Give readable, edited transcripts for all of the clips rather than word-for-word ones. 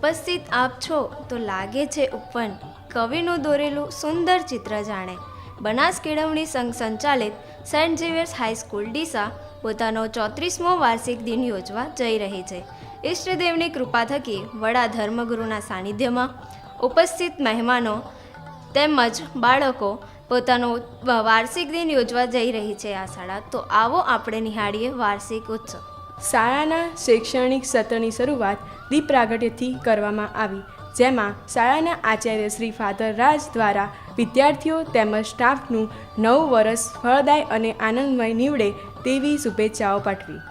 ઉપસ્થિત આપ છો તો લાગે છે ઉપવન, કવિનું દોરેલું સુંદર ચિત્ર જાણે. બનાસ કેળવણી સંઘ સંચાલિત સેન્ટ ઝેવિયર્સ હાઈસ્કૂલ ડીસા પોતાનો 34મો વાર્ષિક દિન યોજવા જઈ રહી છે. ઈષ્ટદેવની કૃપા થકી વડા ધર્મગુરુના સાનિધ્યમાં ઉપસ્થિત મહેમાનો તેમજ બાળકો પોતાનો વાર્ષિક દિન યોજવા જઈ રહી છે આ શાળા. તો આવો આપણે નિહાળીએ વાર્ષિક ઉત્સવ. શાળાના શૈક્ષણિક સત્રની શરૂઆત દીપ પ્રાગટ્યથી કરવામાં આવી, જેમાં શાળાના આચાર્ય શ્રી ફાધર રાજ દ્વારા વિદ્યાર્થીઓ તેમજ સ્ટાફનું નવું વર્ષ ફળદાય અને આનંદમય નીવડે તેવી શુભેચ્છાઓ પાઠવી.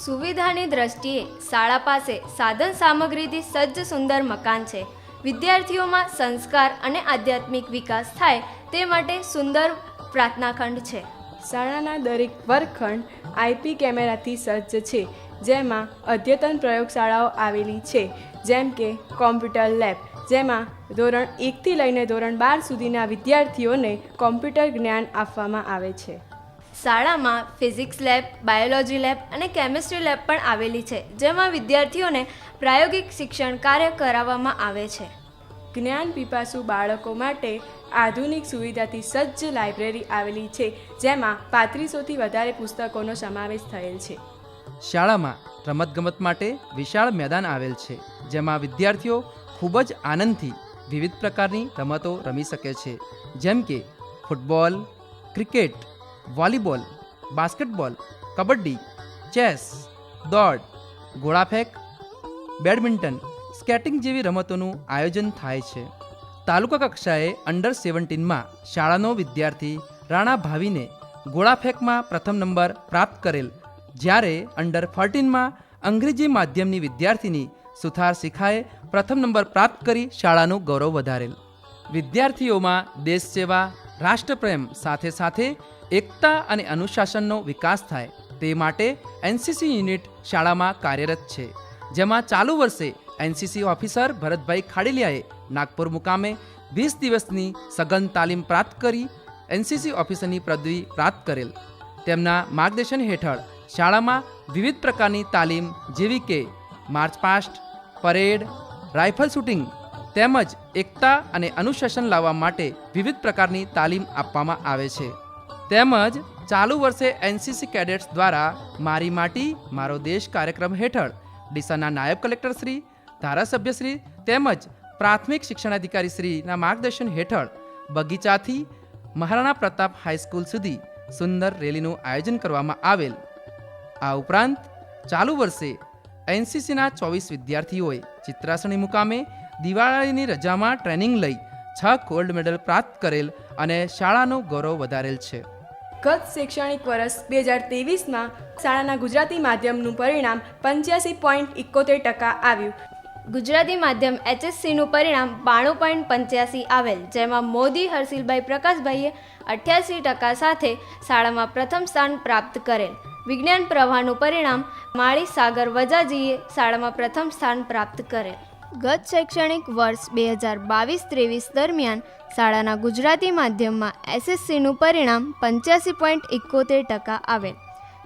સુવિધાની દ્રષ્ટિએ શાળા પાસે સાધન સામગ્રીથી સજ્જ સુંદર મકાન છે. વિદ્યાર્થીઓમાં સંસ્કાર અને આધ્યાત્મિક વિકાસ થાય તે માટે સુંદર પ્રાર્થનાખંડ છે. શાળાના દરેક વર્ગખંડ આઈપી કેમેરાથી સજ્જ છે, જેમાં અદ્યતન પ્રયોગશાળાઓ આવેલી છે, જેમ કે કોમ્પ્યુટર લેબ, જેમાં ધોરણ 1થી લઈને ધોરણ 12 સુધીના વિદ્યાર્થીઓને કોમ્પ્યુટર જ્ઞાન આપવામાં આવે છે. શાળામાં ફિઝિક્સ લેબ, બાયોલોજી લેબ અને કેમિસ્ટ્રી લેબ પણ આવેલી છે, જેમાં વિદ્યાર્થીઓને પ્રાયોગિક શિક્ષણ કાર્ય કરાવવામાં આવે છે. જ્ઞાન પીપાસુ બાળકો માટે આધુનિક સુવિધાથી સજ્જ લાઇબ્રેરી આવેલી છે, જેમાં 3500થી વધારે પુસ્તકોનો સમાવેશ થયેલ છે. શાળામાં રમતગમત માટે વિશાળ મેદાન આવેલ છે, જેમાં વિદ્યાર્થીઓ ખૂબ જ આનંદથી વિવિધ પ્રકારની રમતો રમી શકે છે, જેમ કે football, cricket, volleyball, basketball, kabaddi, chess, દોડ, ગોળાફેંક, બેડમિન્ટન, સ્કેટિંગ જેવી રમતોનું આયોજન થાય છે. તાલુકા કક્ષાએ અંડર 17માં શાળાનો વિદ્યાર્થી રાણા ભાવીને ગોળાફેંકમાં પ્રથમ નંબર પ્રાપ્ત કરેલ, જ્યારે અંડર 14માં અંગ્રેજી માધ્યમની વિદ્યાર્થીની સુથાર શિખાએ પ્રથમ નંબર પ્રાપ્ત કરી શાળાનું ગૌરવ વધારેલ. વિદ્યાર્થીઓમાં દેશ સેવા, રાષ્ટ્રપ્રેમ સાથે સાથે એકતા અને અનુશાસનનો વિકાસ થાય તે માટે એનસીસી યુનિટ શાળામાં કાર્યરત છે, જેમાં ચાલુ વર્ષે એનસીસી ઓફિસર ભરતભાઈ ખાડેલિયાએ નાગપુર મુકામે 20 દિવસની સઘન તાલીમ પ્રાપ્ત કરી એનસીસી ઓફિસરની પદવી પ્રાપ્ત કરેલ. તેમના માર્ગદર્શન હેઠળ શાળામાં વિવિધ પ્રકારની તાલીમ જેવી કે march past, parade, rifle shooting તેમજ એકતા અને અનુશાસન લાવવા માટે વિવિધ પ્રકારની તાલીમ આપવામાં આવે છે. તેમજ ચાલુ વર્ષે એનસીસી કેડેટ્સ દ્વારા મારી માટી મારો દેશ કાર્યક્રમ હેઠળ ડીસાના નાયબ કલેક્ટર શ્રી, ધારાસભ્યશ્રી તેમજ પ્રાથમિક શિક્ષણાધિકારી શ્રીના માર્ગદર્શન હેઠળ બગીચાથી મહારાણા પ્રતાપ હાઈસ્કૂલ સુધી સુંદર રેલીનું આયોજન કરવામાં આવેલ. આ ઉપરાંત ચાલુ વર્ષે એનસીસીના 24 વિદ્યાર્થીઓએ ચિત્રાસણી મુકામે દિવાળીની રજામાં ટ્રેનિંગ લઈ 6 ગોલ્ડ મેડલ પ્રાપ્ત કરેલ અને શાળાનું ગૌરવ વધારેલ છે. ગત શૈક્ષણિક વર્ષ 2023માં શાળાના ગુજરાતી માધ્યમનું પરિણામ 85.71% આવ્યું. ગુજરાતી માધ્યમ HSCનું પરિણામ 92.85 આવેલ, જેમાં મોદી હર્ષિલભાઈ પ્રકાશભાઈએ 88% સાથે શાળામાં પ્રથમ સ્થાન પ્રાપ્ત કરેલ. વિજ્ઞાન પ્રવાહનું પરિણામ માળી સાગર વજાજીએ શાળામાં પ્રથમ સ્થાન પ્રાપ્ત કરેલ. ગત શૈક્ષણિક વર્ષ 2022-23 દરમિયાન શાળાના ગુજરાતી માધ્યમમાં SSCનું પરિણામ 85.71% આવેલ,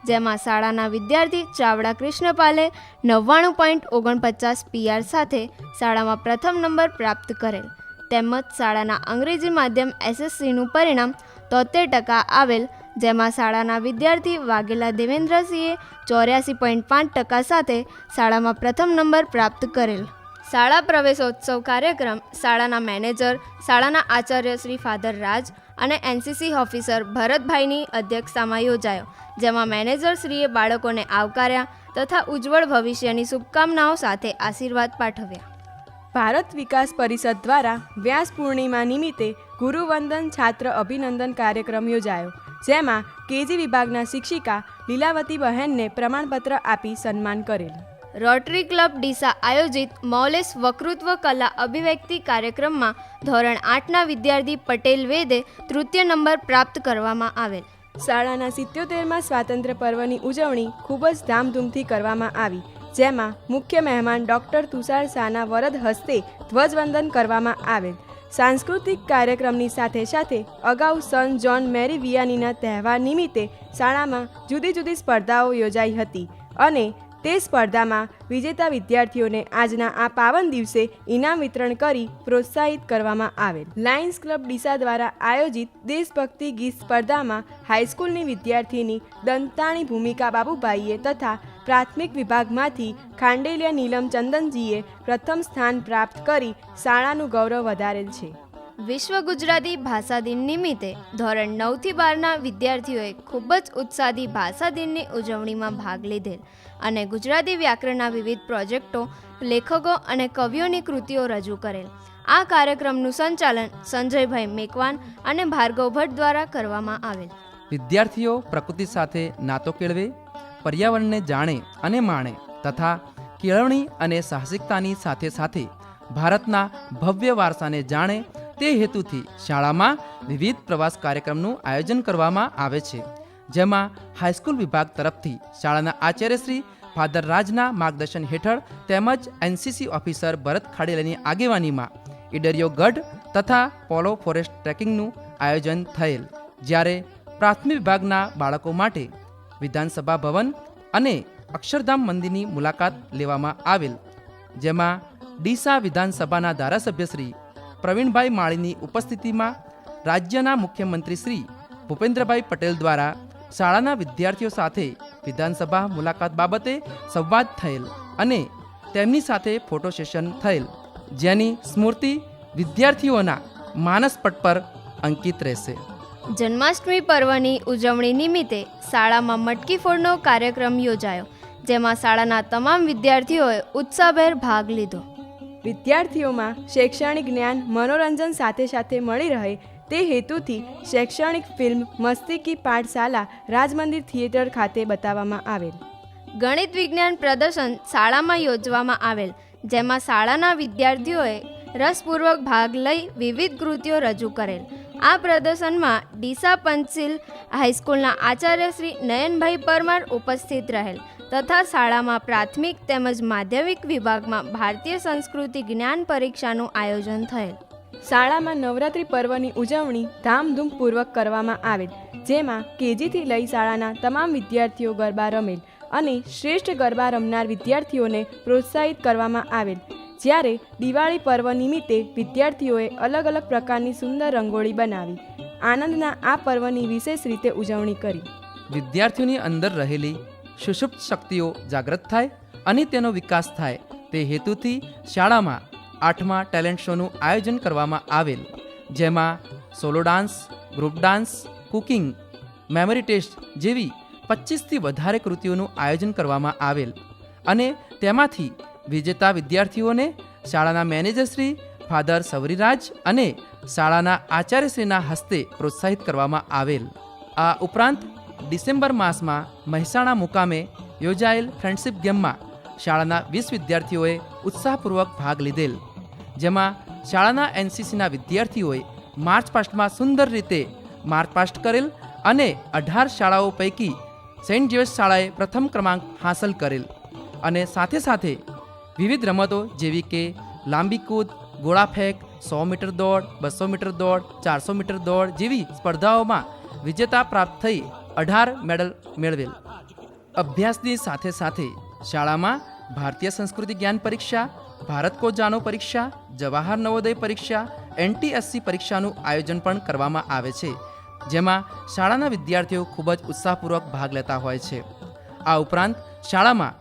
જેમાં શાળાના વિદ્યાર્થી ચાવડા કૃષ્ણપાલે 99.49 PR સાથે શાળામાં પ્રથમ નંબર પ્રાપ્ત કરેલ. તેમજ શાળાના અંગ્રેજી માધ્યમ SSCનું પરિણામ 73% આવેલ, જેમાં શાળાના વિદ્યાર્થી વાઘેલા દેવેન્દ્રસિંહે 84.5% સાથે શાળામાં પ્રથમ નંબર પ્રાપ્ત કરેલ. શાળા પ્રવેશોત્સવ કાર્યક્રમ શાળાના મેનેજર, શાળાના આચાર્ય શ્રી ફાધર રાજ અને એનસીસી ઓફિસર ભરતભાઈની અધ્યક્ષતામાં યોજાયો, જેમાં મેનેજરશ્રીએ બાળકોને આવકાર્યા તથા ઉજ્જવળ ભવિષ્યની શુભકામનાઓ સાથે આશીર્વાદ પાઠવ્યા. ભારત વિકાસ પરિષદ દ્વારા વ્યાસ પૂર્ણિમા નિમિત્તે ગુરુવંદન છાત્ર અભિનંદન કાર્યક્રમ યોજાયો, જેમાં કેજી વિભાગના શિક્ષિકા લીલાવતી બહેનને પ્રમાણપત્ર આપી સન્માન કરેલ. રોટરી ક્લબ ડીસા આયોજિત મૌલેશ વક્તૃત્વ કલા અભિવ્યક્તિ કાર્યક્રમમાં ધોરણ 8ના વિદ્યાર્થી પટેલ વેદે તૃતીય નંબર પ્રાપ્ત કરવામાં આવેલ. શાળાના 77મા સ્વાતંત્ર્ય પર્વની ઉજવણી ખૂબ જ ધામધૂમથી કરવામાં આવી, જેમાં મુખ્ય મહેમાન ડૉક્ટર તુષાર શાહના વરદ હસ્તે ધ્વજવંદન કરવામાં આવેલ. સાંસ્કૃતિક કાર્યક્રમની સાથે સાથે અગાઉ સન જોન મેરી વિયાનીના તહેવાર નિમિત્તે શાળામાં જુદી જુદી સ્પર્ધાઓ યોજાઈ હતી અને તે સ્પર્ધામાં વિજેતા વિદ્યાર્થીઓને આજના આ પાવન દિવસે ઇનામ વિતરણ કરી પ્રોત્સાહિત કરવામાં આવેલ. લાયન્સ ક્લબ ડીસા દ્વારા આયોજિત દેશભક્તિ ગીત સ્પર્ધામાં હાઈસ્કૂલની વિદ્યાર્થીની દંતાણી ભૂમિકા બાબુભાઈએ તથા પ્રાથમિક વિભાગમાંથી ખાંડેલિયા નીલમ ચંદનજીએ પ્રથમ સ્થાન પ્રાપ્ત કરી શાળાનું ગૌરવ વધારેલ છે. વિશ્વ ગુજરાતી ભાષા દિન નિમિત્તે ધોરણ 9 થી 12ના વિદ્યાર્થીઓએ ખૂબ જ ઉત્સાહથી ભાષા દિનની ઉજવણીમાં ભાગ લીધેલ અને ગુજરાતી વ્યાકરણના વિવિધ પ્રોજેક્ટો, લેખકો અને કવિઓની કૃતિઓ રજૂ કરેલ. આ કાર્યક્રમનું સંચાલન સંજયભાઈ મેકવાન અને ભાર્ગવ ભટ્ટ દ્વારા કરવામાં આવેલ. વિદ્યાર્થીઓ પ્રકૃતિ સાથે નાતો કેળવે, પર્યાવરણને જાણે અને માણે તથા કેળવણી અને સાહસિકતાની સાથે સાથે ભારતના ભવ્ય વારસાને જાણે તે હેતુથી શાળામાં વિવિધ પ્રવાસ કાર્યક્રમનું આયોજન કરવામાં આવે છે, જેમાં હાઈસ્કૂલ વિભાગ તરફથી શાળાના આચાર્ય શ્રી ફાધર રાજના માર્ગદર્શન હેઠળ તેમજ એનસીસી ઓફિસર ભરત ખાડેલાની આગેવાનીમાં ઈડરિયો ગઢ તથા પોલો ફોરેસ્ટ ટ્રેકિંગનું આયોજન થયેલ. જ્યારે પ્રાથમિક વિભાગના બાળકો માટે વિધાનસભા ભવન અને અક્ષરધામ મંદિરની મુલાકાત લેવામાં આવેલ, જેમાં ડીસા વિધાનસભાના ધારાસભ્ય શ્રી પ્રવીણભાઈ માળીની ઉપસ્થિતિમાં રાજ્યના મુખ્યમંત્રી શ્રી ભૂપેન્દ્રભાઈ પટેલ દ્વારા શાળાના વિદ્યાર્થીઓ સાથે વિધાનસભા મુલાકાત બાબતે સંવાદ થયેલ અને તેમની સાથે ફોટો સેશન થયેલ, જેની સ્મૃતિ વિદ્યાર્થીઓના માનસપટ પર અંકિત રહેશે. જન્માષ્ટમી પર્વની ઉજવણી નિમિત્તે શાળામાં મટકી ફોડનો કાર્યક્રમ યોજાયો, જેમાં શાળાના તમામ વિદ્યાર્થીઓએ ઉત્સાહભેર ભાગ લીધો. વિદ્યાર્થીઓમાં શૈક્ષણિક જ્ઞાન મનોરંજન સાથે સાથે મળી રહે તે હેતુથી શૈક્ષણિક ફિલ્મ મસ્તી કી પાઠશાલા રાજમંદિર થિયેટર ખાતે બતાવવામાં આવેલ. ગણિત વિજ્ઞાન પ્રદર્શન શાળામાં યોજવામાં આવેલ, જેમાં શાળાના વિદ્યાર્થીઓએ રસપૂર્વક ભાગ લઈ વિવિધ કૃતિઓ રજૂ કરેલ. આ પ્રદર્શનમાં ડીસા પંચશીલ હાઈસ્કૂલના આચાર્ય શ્રી નયનભાઈ પરમાર ઉપસ્થિત રહેલ તથા શાળામાં પ્રાથમિક તેમજ માધ્યમિક વિભાગમાં ભારતીય સંસ્કૃતિ જ્ઞાન પરીક્ષાનું આયોજન થયેલ. શાળામાં નવરાત્રિ પર્વની ઉજવણી ધામધૂમપૂર્વક કરવામાં આવેલ, જેમાં કેજીથી લઈ શાળાના તમામ વિદ્યાર્થીઓ ગરબા રમેલ અને શ્રેષ્ઠ ગરબા રમનાર વિદ્યાર્થીઓને પ્રોત્સાહિત કરવામાં આવેલ. જ્યારે દિવાળી પર્વ નિમિત્તે વિદ્યાર્થીઓએ અલગ અલગ પ્રકારની સુંદર રંગોળી બનાવી આનંદના આ પર્વની વિશેષ રીતે ઉજવણી કરી. વિદ્યાર્થીઓની અંદર રહેલી સુષુપ્ત શક્તિઓ જાગૃત થાય અને તેનો વિકાસ થાય તે હેતુથી શાળામાં 8મા ટેલેન્ટ શોનું આયોજન કરવામાં આવેલ, જેમાં solo dance, group dance, cooking, memory test જેવી 25થી વધારે કૃતિઓનું આયોજન કરવામાં આવેલ અને તેમાંથી વિજેતા વિદ્યાર્થીઓને શાળાના મેનેજર શ્રી ફાધર સવરીરાજ અને શાળાના આચાર્યશ્રીના હસ્તે પ્રોત્સાહિત કરવામાં આવેલ. આ ઉપરાંત ડિસેમ્બર માસમાં મહેસાણા મુકામે યોજાયેલ ફ્રેન્ડશિપ ગેમમાં શાળાના 20 વિદ્યાર્થીઓએ ઉત્સાહપૂર્વક ભાગ લીધેલ, જેમાં શાળાના એનસીસીના વિદ્યાર્થીઓએ માર્ચ પાસ્ટમાં સુંદર રીતે માર્ચ પાસ્ટ કરેલ અને 18 શાળાઓ પૈકી સેન્ટ જેવિયર્સ શાળાએ પ્રથમ ક્રમાંક હાંસલ કરેલ અને સાથે સાથે વિવિધ રમતો જેવી કે લાંબી કૂદ, ગોળા ફેંક, 100 મીટર દોડ, 200 મીટર દોડ, 400 મીટર દોડ જેવી સ્પર્ધાઓમાં વિજેતા પ્રાપ્ત થઈ 18 મેડલ મેળવેલ. અભ્યાસની સાથે સાથે શાળામાં ભારતીય સંસ્કૃતિ જ્ઞાન પરીક્ષા, ભારત કો જાનો પરીક્ષા, જવાહર નવોદય પરીક્ષા, NTSC પરીક્ષાનું આયોજન પણ કરવામાં આવે છે, જેમાં શાળાના વિદ્યાર્થીઓ ખૂબ જ ઉત્સાહપૂર્વક ભાગ લેતા હોય છે. આ ઉપરાંત શાળામાં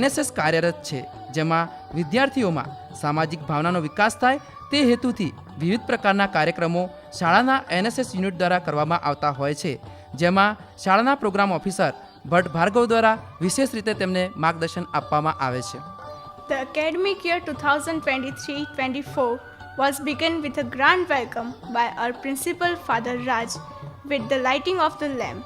NSS કાર્યરત છે, જેમાં વિદ્યાર્થીઓમાં સામાજિક ભાવનાનો વિકાસ થાય તે હેતુથી વિવિધ પ્રકારના કાર્યક્રમો શાળાના NSS યુનિટ દ્વારા કરવામાં આવતા હોય છે, જેમાં શાળાના પ્રોગ્રામ ઓફિસર ભટ્ટ ભાર્ગવ દ્વારા વિશેષ રીતે તેમને માર્ગદર્શન આપવામાં આવે છે. The academic year 2023-24 was begun with a grand welcome by our principal Father Raj with the lighting of the lamp,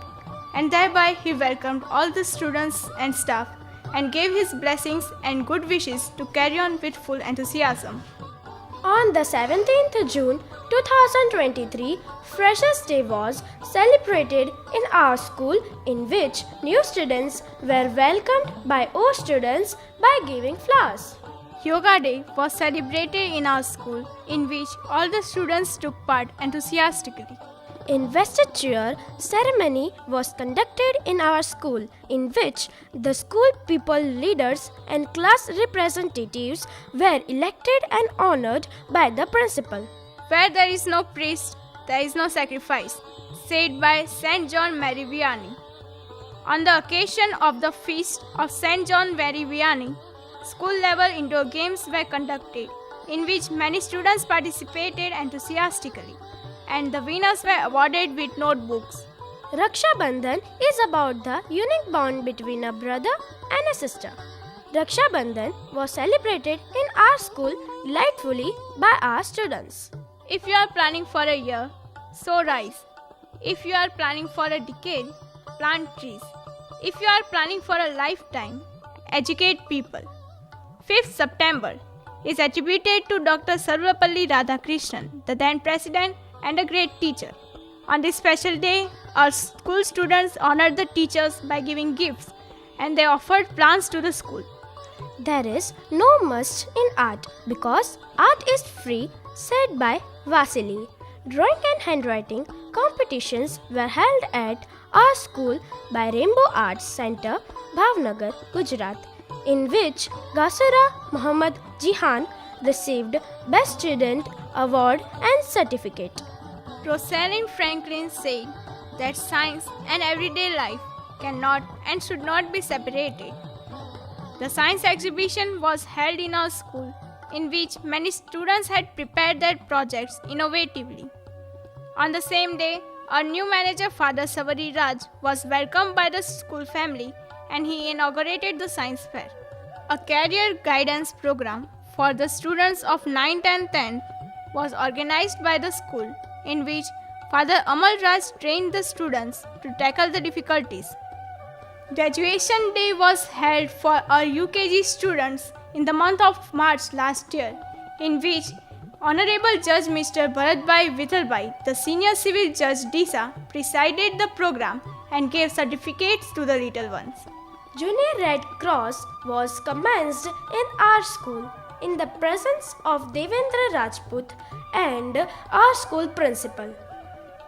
and thereby he welcomed all the students and staff and gave his blessings and good wishes to carry on with full enthusiasm. On the 17th June 2023, Freshers' Day was celebrated in our school, in which new students were welcomed by old students by giving flowers. Yoga Day was celebrated in our school, in which all the students took part enthusiastically. investiture ceremony was conducted in our school, in which the school people leaders and class representatives were elected and honored by the principal. Where there is no priest, there is no sacrifice, said by Saint John Mary Vianney. On the occasion of the feast of Saint John Mary Vianney, school-level indoor games were conducted, in which many students participated enthusiastically, and the winners were awarded with notebooks. Raksha Bandhan is about the unique bond between a brother and a sister. Raksha Bandhan was celebrated in our school delightfully by our students. If you are planning for a year, sow rice. If you are planning for a decade, plant trees. If you are planning for a lifetime, educate people. 5th September is attributed to Dr. Sarvapalli Radhakrishnan, the then president and a great teacher. On this special day, our school students honored the teachers by giving gifts, and they offered plants to the school. There is no must in art because art is free, said by Vasily. Drawing and handwriting competitions were held at our school by Rainbow Arts Center, Bhavnagar, Gujarat, in which Gasura Muhammad Jihan received Best Student Award and certificate. Rosalind Franklin said that science and everyday life cannot and should not be separated. The science exhibition was held in our school, in which many students had prepared their projects innovatively. On the same day, our new manager, Father Savari Raj, was welcomed by the school family, and he inaugurated the science fair. A career guidance program for the students of 9th and 10th was organized by the school, in which Father Amal Raj trained the students to tackle the difficulties. Graduation Day was held for our UKG students in the month of March last year, in which Honorable Judge Mr. Bharatbhai Vithalbhai, the Senior Civil Judge DISA, presided the program and gave certificates to the little ones. Junior Red Cross was commenced in our school in the presence of Devendra Rajput and our school principal.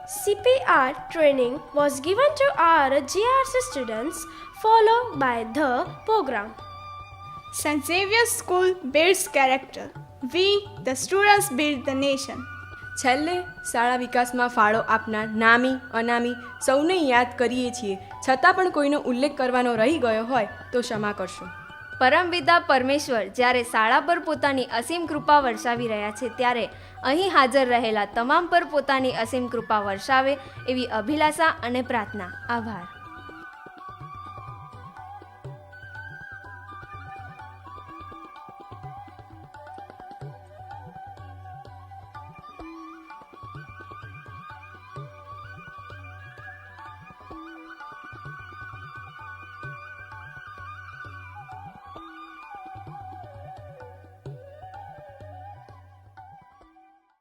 CPR training was given to our GRC students, followed by the program. St. Xavier's School builds character. We, the students, build the nation. છેલ્લે શાળા વિકાસમાં ફાળો આપનાર નામી અનામી સૌને યાદ કરીએ છીએ, છતાં પણ કોઈનો ઉલ્લેખ કરવાનો રહી ગયો હોય તો ક્ષમા કરશો. પરમપિતા પરમેશ્વર જ્યારે શાળા પર પોતાની અસીમ કૃપા વરસાવી રહ્યા છે ત્યારે અહીં હાજર રહેલા તમામ પર પોતાની અસીમ કૃપા વરસાવે એવી અભિલાષા અને પ્રાર્થના. આભાર.